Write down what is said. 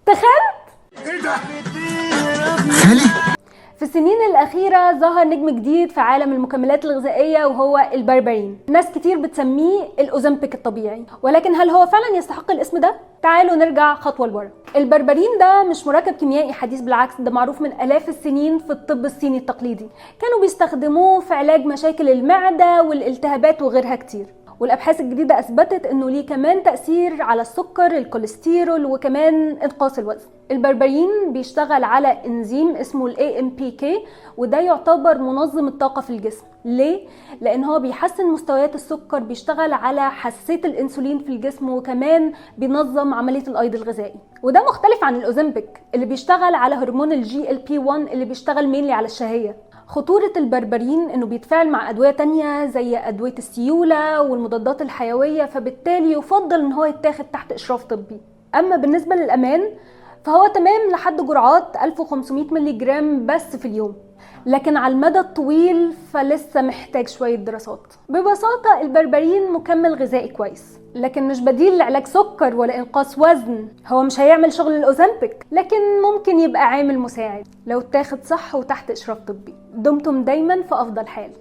تخيل. ايه ده؟ خالي؟ في السنين الأخيرة ظهر نجم جديد في عالم المكملات الغذائية وهو البربرين. ناس كتير بتسميه الأوزمبيك الطبيعي، ولكن هل هو فعلا يستحق الاسم ده؟ تعالوا نرجع خطوة لورا. البربرين ده مش مركب كيميائي حديث، بالعكس ده معروف من آلاف السنين في الطب الصيني التقليدي. كانوا بيستخدموه في علاج مشاكل المعدة والالتهابات وغيرها كتير. والابحاث الجديده اثبتت انه ليه كمان تاثير على السكر، الكوليسترول، وكمان انقاص الوزن. البربرين بيشتغل على انزيم اسمه الاي ام بي كي، وده يعتبر منظم الطاقه في الجسم. ليه؟ لان هو بيحسن مستويات السكر، بيشتغل على حساسيه الانسولين في الجسم، وكمان بينظم عمليه الايض الغذائي. وده مختلف عن الاوزمبيك اللي بيشتغل على هرمون الجي ال بي 1 اللي بيشتغل مينلي على الشهيه. خطورة البربرين انه بيتفاعل مع ادوية تانية زي ادوية السيولة والمضادات الحيوية، فبالتالي يفضل ان هو يتاخد تحت اشراف طبي. اما بالنسبة للامان فهو تمام لحد جرعات 1500 ملي جرام بس في اليوم، لكن على المدى الطويل فلسه محتاج شوية دراسات. ببساطة البربرين مكمل غذائي كويس، لكن مش بديل لعلاج سكر ولا انقاص وزن. هو مش هيعمل شغل الاوزمبيك، لكن ممكن يبقى عامل مساعد لو اتاخد صح وتحت اشراف طبي. دمتم دايما في افضل حال.